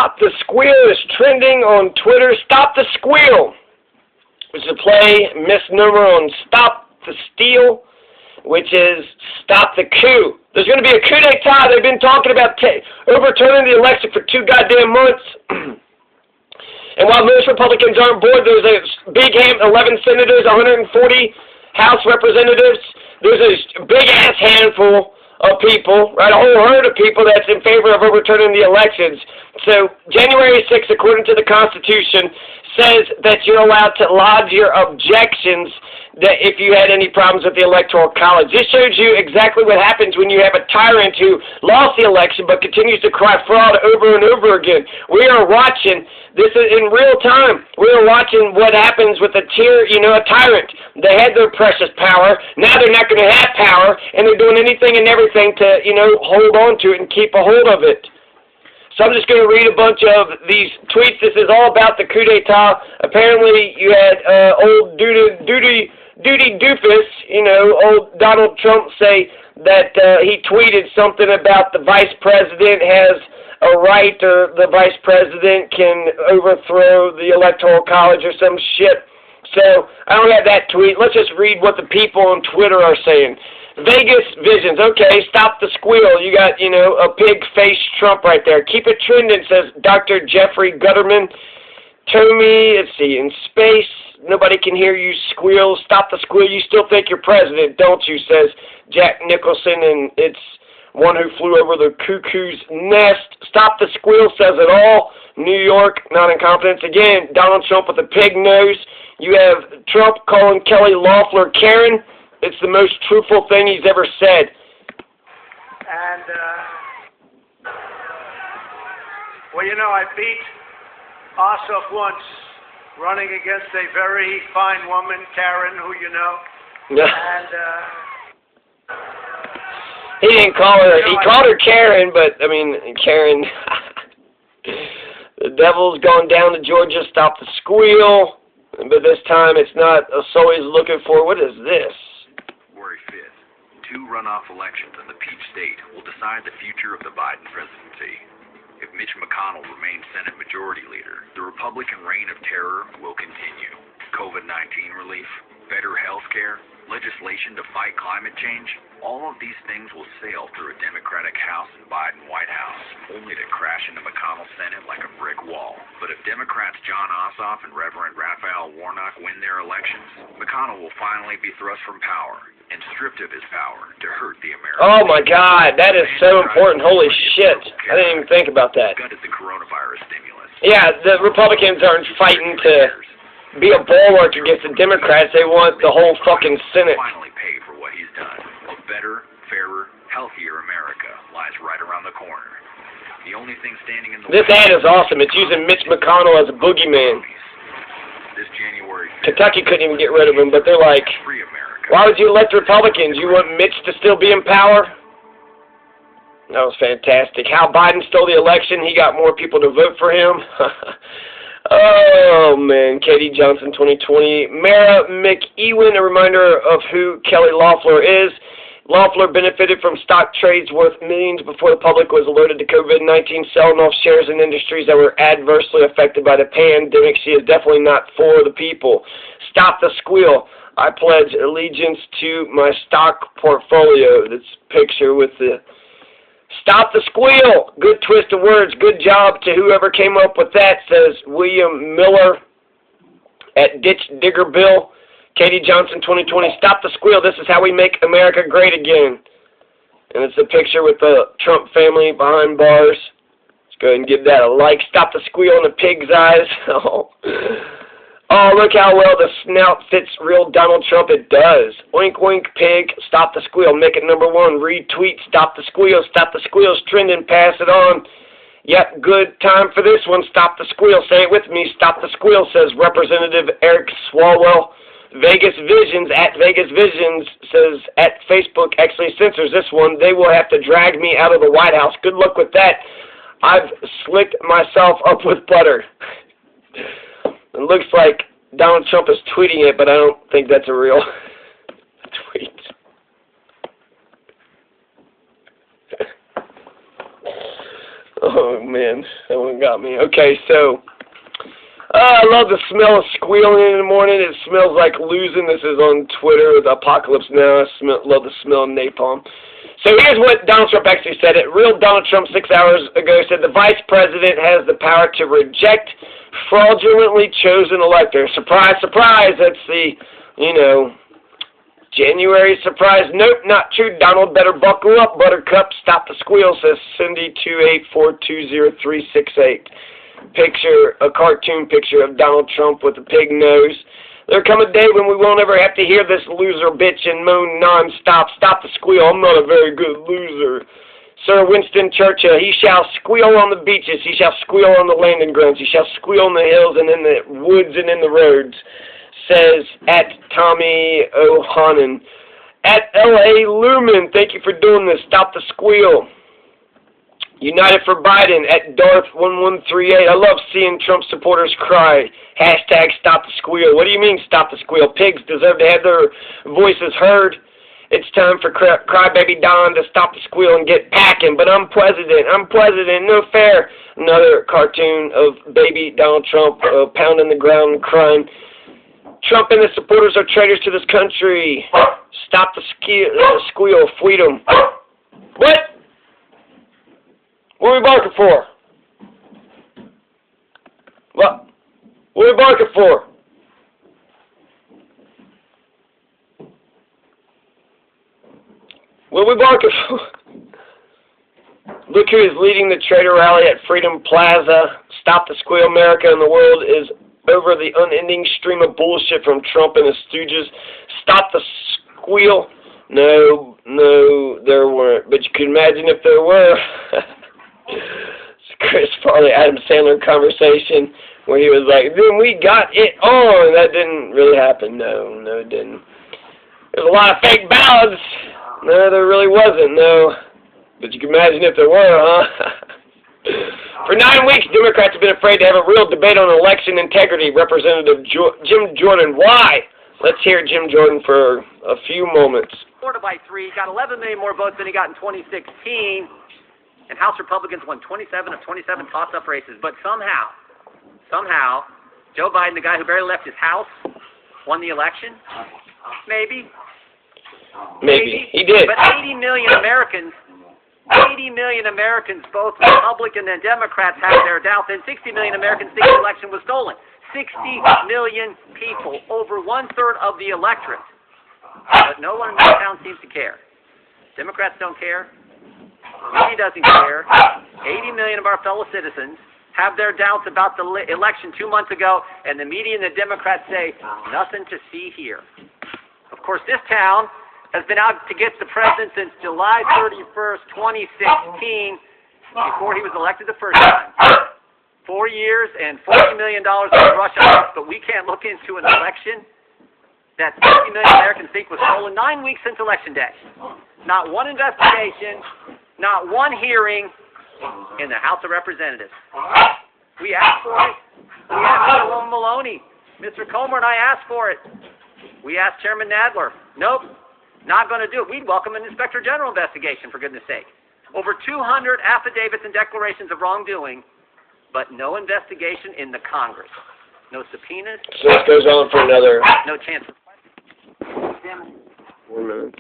Stop the Squeal is trending on Twitter. Stop the Squeal, which is a play misnomer on Stop the Steal, which is Stop the Coup. There's going to be a coup d'etat. They've been talking about overturning the election for 2 goddamn months. And while most Republicans aren't bored, there's a big 11 senators, 140 House representatives. There's a big-ass handful of people, right, a whole herd of people that's in favor of overturning the elections. So January 6th, according to the Constitution, says that you're allowed to lodge your objections that if you had any problems with the Electoral College. This shows you exactly what happens when you have a tyrant who lost the election but continues to cry fraud over and over again. We are watching this in real time. We are watching what happens with a tyrant. They had their precious power. Now they're not going to have power, and they're doing anything and everything to, hold on to it and keep a hold of it. So I'm just going to read a bunch of these tweets. This is all about the coup d'etat. Apparently, you had old Duty Doofus, old Donald Trump say that he tweeted something about the vice president has a right, or the vice president can overthrow the Electoral College or some shit. So I don't have that tweet. Let's just read what the people on Twitter are saying. Vegas Visions. Okay, Stop the Squeal. You got, a pig-faced Trump right there. Keep it trending, says Dr. Jeffrey Gutterman. Tommy, let's see, in space, nobody can hear you squeal. Stop the Squeal. You still think you're president, don't you, says Jack Nicholson, and it's one who flew over the cuckoo's nest. Stop the Squeal says it all. New York, not incompetence. Again, Donald Trump with a pig nose. You have Trump calling Kelly Loeffler Karen. It's the most truthful thing he's ever said. And, I beat Ossoff once, running against a very fine woman, Karen, who you know. And, he didn't call her, he called her Karen, but, Karen, the devil's gone down to Georgia. Stop the Squeal. But this time it's not a soul he's looking for. What is this? February 5th, 2 runoff elections in the Peach State will decide the future of the Biden presidency. If Mitch McConnell remains Senate Majority Leader, the Republican reign of terror will continue. COVID-19 relief, better health care, legislation to fight climate change, all of these things will sail through a Democratic House and Biden White House, only to crash into McConnell's Senate like a brick wall. But if Democrats Jon Ossoff and Reverend Raphael Warnock win their elections, McConnell will finally be thrust from power and stripped of his power to hurt the American. Oh my God, that is so important. Holy shit. I didn't even think about that. Gutted the coronavirus stimulus. Yeah, the Republicans aren't fighting to be a bulwark against the Democrats. They want the whole fucking Senate. Finally pay for what he's done. A better, fairer, healthier America lies right around the corner. The only thing standing in the This ad is awesome. It's using Mitch McConnell as a boogeyman. This January 5th, Kentucky couldn't even get rid of him, but they're like, free America. why would you elect Republicans? You want Mitch to still be in power? That was fantastic. How Biden stole the election. He got more people to vote for him. Oh, man. Katie Johnson 2020. Mara McEwen, a reminder of who Kelly Loeffler is. Loeffler benefited from stock trades worth millions before the public was alerted to COVID-19, selling off shares in industries that were adversely affected by the pandemic. She is definitely not for the people. Stop the Squeal. I pledge allegiance to my stock portfolio. This picture with the Stop the Squeal. Good twist of words. Good job to whoever came up with that, says William Miller at Ditch Digger Bill. Katie Johnson 2020. Stop the Squeal. This is how we make America great again. And it's a picture with the Trump family behind bars. Let's go ahead and give that a like. Stop the Squeal in the pig's eyes. Oh, look how well the snout fits real Donald Trump. It does. Oink, oink, pig. Stop the Squeal. Make it number 1. Retweet. Stop the Squeal. Stop the Squeal's trending. Pass it on. Yep, good time for this one. Stop the Squeal. Say it with me. Stop the Squeal, says Representative Eric Swalwell. Vegas Visions, at Vegas Visions, says at Facebook actually censors this one. They will have to drag me out of the White House. Good luck with that. I've slicked myself up with butter. It looks like Donald Trump is tweeting it, but I don't think that's a real tweet. Oh, man. That one got me. Okay, so... I love the smell of squealing in the morning. It smells like losing. This is on Twitter, the Apocalypse Now. Love the smell of napalm. So here's what Donald Trump actually said. Real Donald Trump 6 hours ago said the vice president has the power to reject fraudulently chosen electors. Surprise, surprise. That's the, January surprise. Nope, not true. Donald better buckle up, Buttercup. Stop the squeal, says Cindy 284200368. A cartoon picture of Donald Trump with a pig nose. There'll come a day when we won't ever have to hear this loser bitch and moan nonstop. Stop the squeal. I'm not a very good loser. Sir Winston Churchill, he shall squeal on the beaches. He shall squeal on the landing grounds. He shall squeal in the hills and in the woods and in the roads, says at Tommy O'Hannon. At L.A. Lumen, thank you for doing this. Stop the squeal. United for Biden at Darth1138. I love seeing Trump supporters cry. Hashtag stop the squeal. What do you mean stop the squeal? Pigs deserve to have their voices heard. It's time for Crybaby Don to stop the squeal and get packing. But I'm president. I'm president. No fair. Another cartoon of baby Donald Trump pounding the ground and crying. Trump and his supporters are traitors to this country. Stop the squeal. Freedom. What? What are we barking for? What? What are we barking for? What are we barking for? Look who is leading the traitor rally at Freedom Plaza. Stop the squeal. America and the world is over the unending stream of bullshit from Trump and his stooges. Stop the squeal. No, there weren't. But you can imagine if there were. Chris Farley, Adam Sandler conversation where he was like, then we got it on. That didn't really happen. No, it didn't. There's a lot of fake ballots. No, there really wasn't. No. But you can imagine if there were, huh? For 9 weeks, Democrats have been afraid to have a real debate on election integrity. Representative Jim Jordan. Why? Let's hear Jim Jordan for a few moments. Florida by 3. Got 11 million more votes than he got in 2016. And House Republicans won 27 of 27 toss-up races. But somehow, Joe Biden, the guy who barely left his house, won the election? Maybe. He did. But 80 million Americans, both Republican and Democrats, have their doubts, and 60 million Americans think the election was stolen. 60 million people, over 1/3 of the electorate. But no one in this town seems to care. Democrats don't care. He doesn't care. 80 million of our fellow citizens have their doubts about the election 2 months ago, and the media and the Democrats say, nothing to see here. Of course, this town has been out to get the president since July 31st, 2016, before he was elected the first time. 4 years and $40 million in Russia, but we can't look into an election that 60 million Americans think was stolen 9 weeks since Election Day. Not one investigation, not one hearing in the House of Representatives. We asked for it. We asked Mr. Maloney. Mr. Comer and I asked for it. We asked Chairman Nadler. Nope, not going to do it. We'd welcome an Inspector General investigation, for goodness sake. Over 200 affidavits and declarations of wrongdoing, but no investigation in the Congress. No subpoenas. So this goes on for another... No chance. 4 minutes.